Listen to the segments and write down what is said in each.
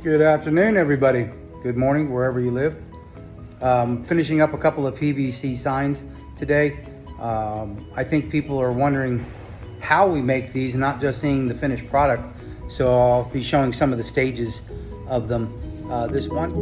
Good afternoon, everybody. Good morning, wherever you live. Finishing up a couple of PVC signs today. I think people are wondering how we make these, not just seeing the finished product. So I'll be showing some of the stages of them. This one.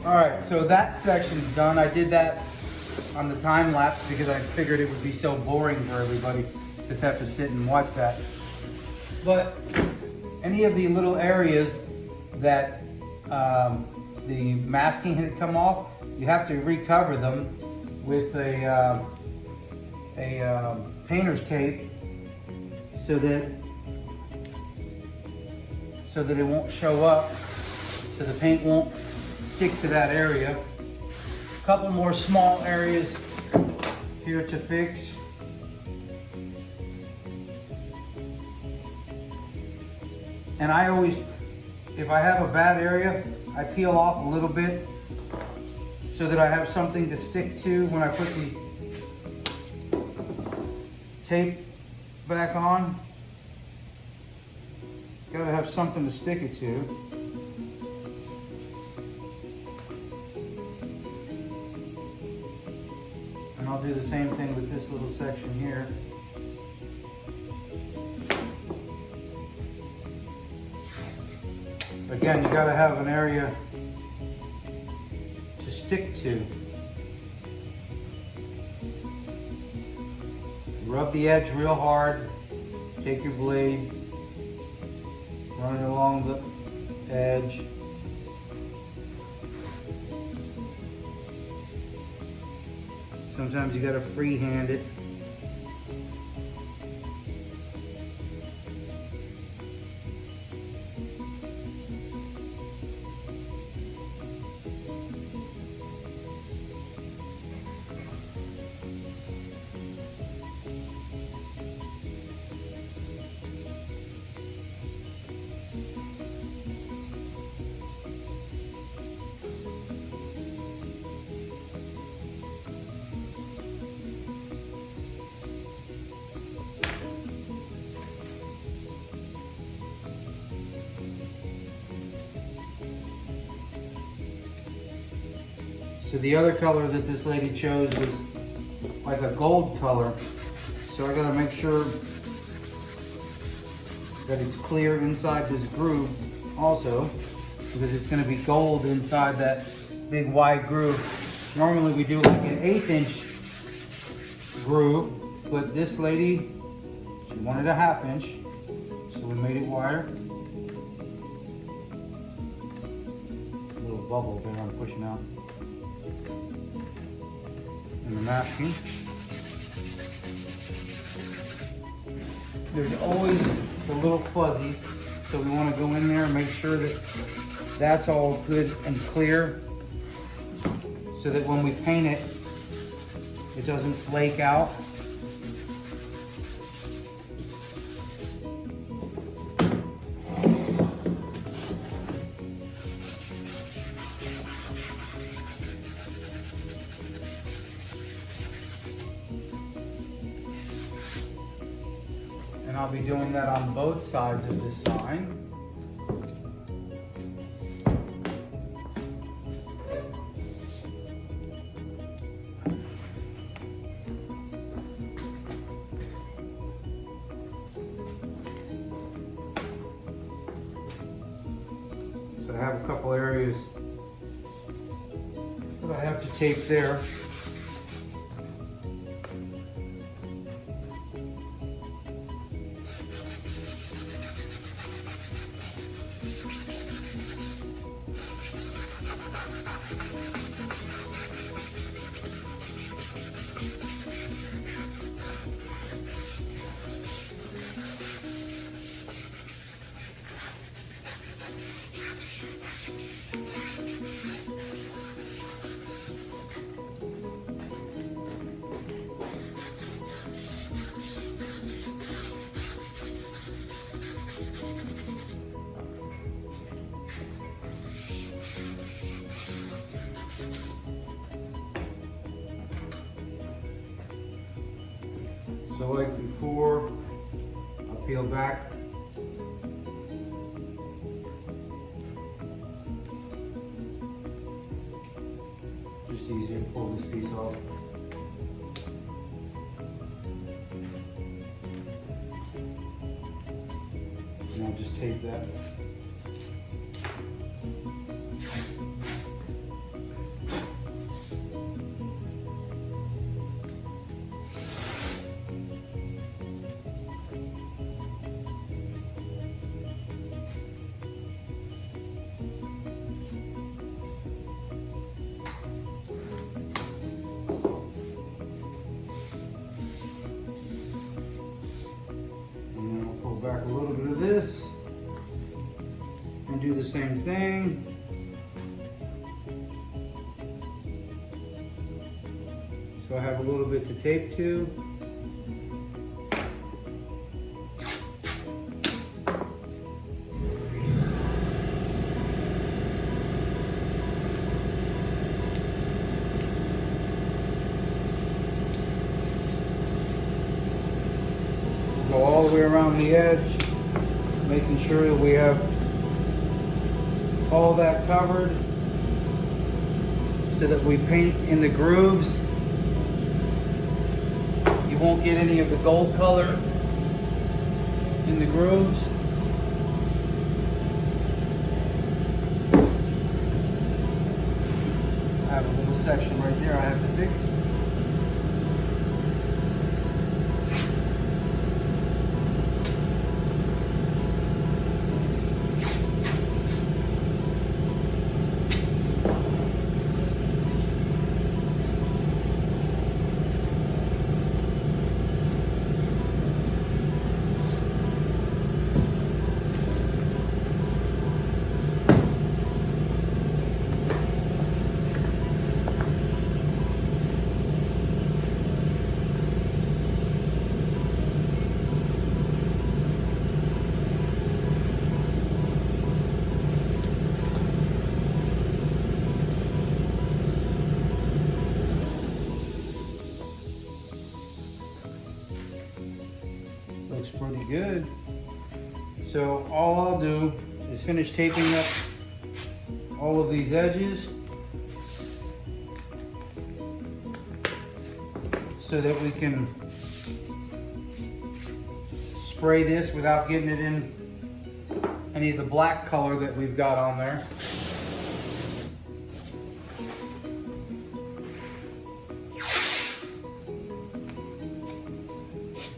All right, so that section's done. I did that on the time lapse because I figured it would be so boring for everybody just have to sit and watch that. But any of the little areas that the masking had come off, you have to recover them with a painter's tape so that it won't show up, so the paint won't stick to that area. A couple more small areas here to fix. And I always, if I have a bad area, I peel off a little bit so that I have something to stick to when I put the tape back on. Gotta have something to stick it to. And I'll do the same thing with this little section here. Again, you gotta have an area to stick to. Rub the edge real hard. Take your blade, run it along the edge. Sometimes you gotta freehand it. So the other color that this lady chose was like a gold color. So I gotta make sure that it's clear inside this groove also, because it's gonna be gold inside that big wide groove. Normally we do like an 1/8 inch groove, but this lady, she wanted a 1/2 inch, so we made it wider. A little bubble there I'm pushing out. And the masking. There's always the little fuzzies, so we want to go in there and make sure that that's all good and clear, so that when we paint it, it doesn't flake out. And I'll be doing that on both sides of this sign. So I have a couple areas that I have to tape there. So like before, I'll peel back. Just easier to pull this piece off. And I'll just tape that. Back a little bit of this and do the same thing. So I have a little bit to tape to. Go all the way around the edge, making sure that we have all that covered so that we paint in the grooves. You won't get any of the gold color in the grooves. I have a little section right there I have to fix. Looks pretty good. So all I'll do is finish taping up all of these edges so that we can spray this without getting it in any of the black color that we've got on there.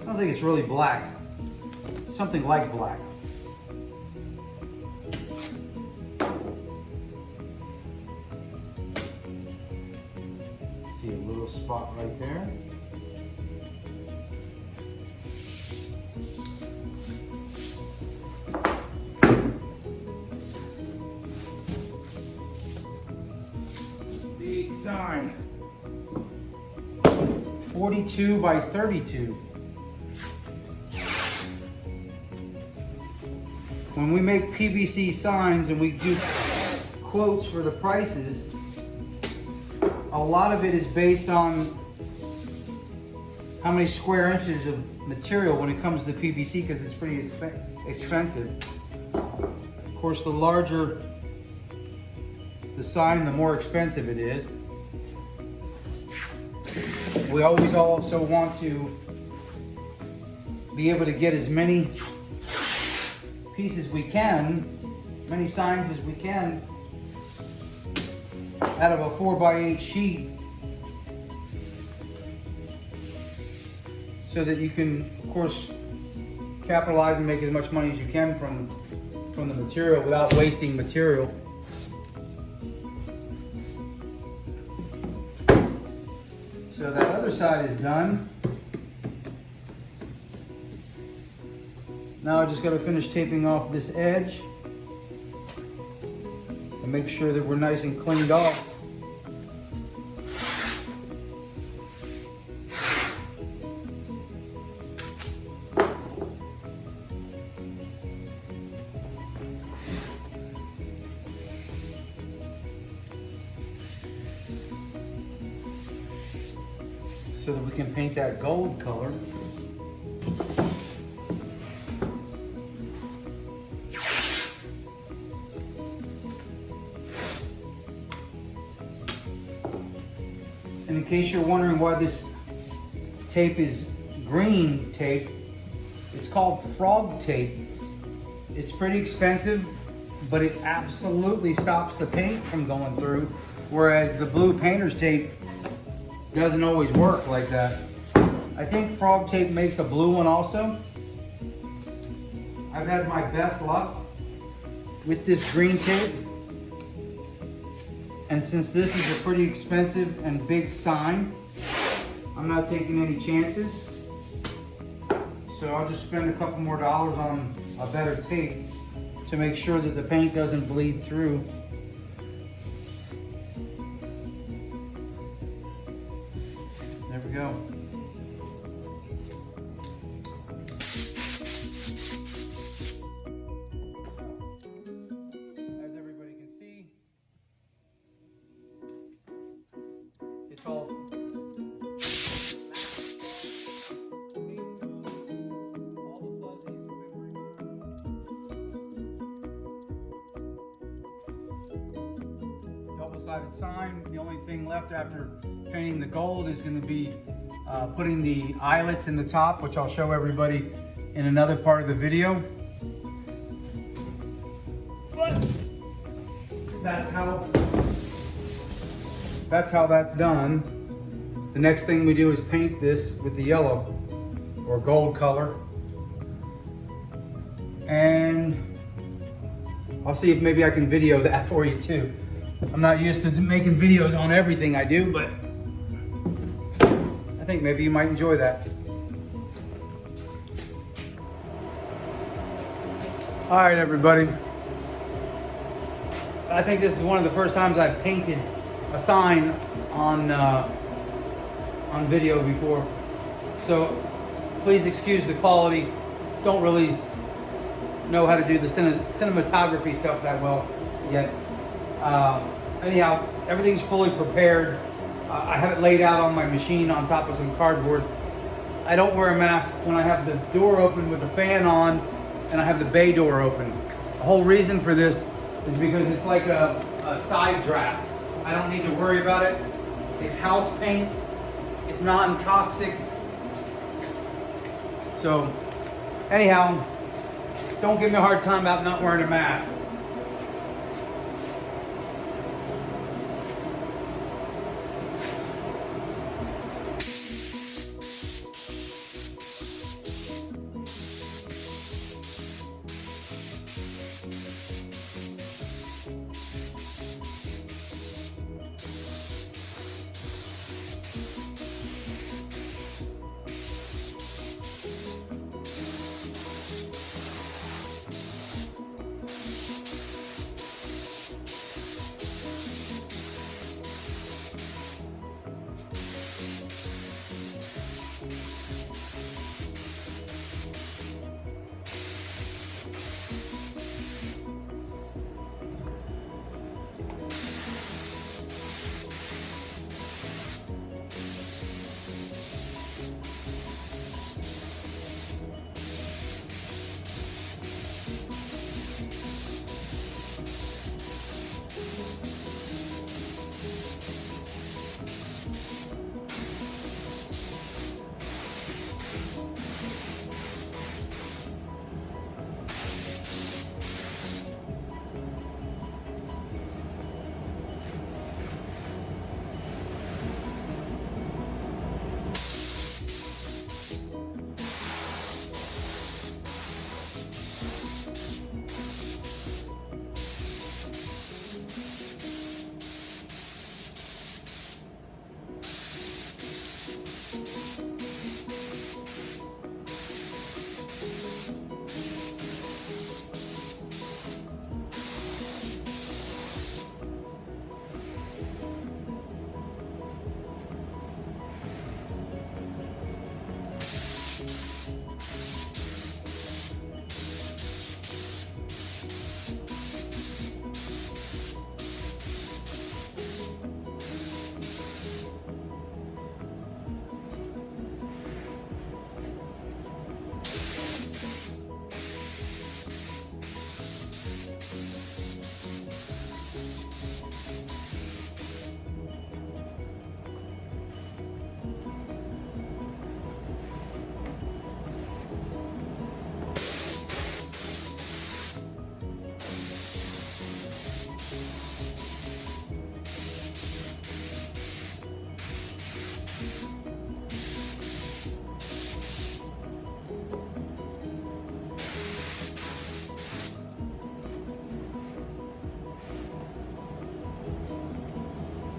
I don't think it's really black. Something like black. See a little spot right there. Big sign. 42 by 32. When we make PVC signs and we do quotes for the prices, a lot of it is based on how many square inches of material when it comes to PVC, because it's pretty expensive. Of course, the larger the sign, the more expensive it is. We always also want to be able to get as many pieces we can, many signs as we can, out of a 4x8 sheet, so that you can, of course, capitalize and make as much money as you can from the material without wasting material. So that other side is done. Now I just got to finish taping off this edge and make sure that we're nice and cleaned off. So that we can paint that gold color. And in case you're wondering why this tape is green tape, it's called frog tape. It's pretty expensive, but it absolutely stops the paint from going through, whereas the blue painter's tape doesn't always work like that. I think frog tape makes a blue one also. I've had my best luck with this green tape. And since this is a pretty expensive and big sign, I'm not taking any chances. So I'll just spend a couple more dollars on a better tape to make sure that the paint doesn't bleed through. There we go. As everybody can see, it's all double-sided sign. The only thing left after painting the gold is going to be putting the eyelets in the top, which I'll show everybody in another part of the video. But that's how that's done. The next thing we do is paint this with the yellow or gold color. And I'll see if maybe I can video that for you too. I'm not used to making videos on everything I do, but I think maybe you might enjoy that. All right, everybody. I think this is one of the first times I've painted a sign on video before. So please excuse the quality. Don't really know how to do the cinematography stuff that well yet. Anyhow, everything's fully prepared. I have it laid out on my machine on top of some cardboard. I don't wear a mask when I have the door open with the fan on and I have the bay door open. The whole reason for this is because it's like a side draft. I don't need to worry about it. It's house paint. It's non-toxic. So anyhow, don't give me a hard time about not wearing a mask.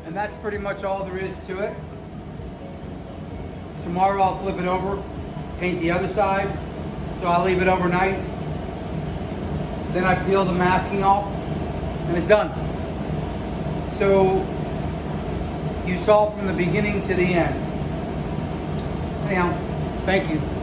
And that's pretty much all there is to it. Tomorrow I'll flip it over, paint the other side. So I'll leave it overnight. Then I peel the masking off and it's done. So you saw from the beginning to the end. Anyhow, thank you.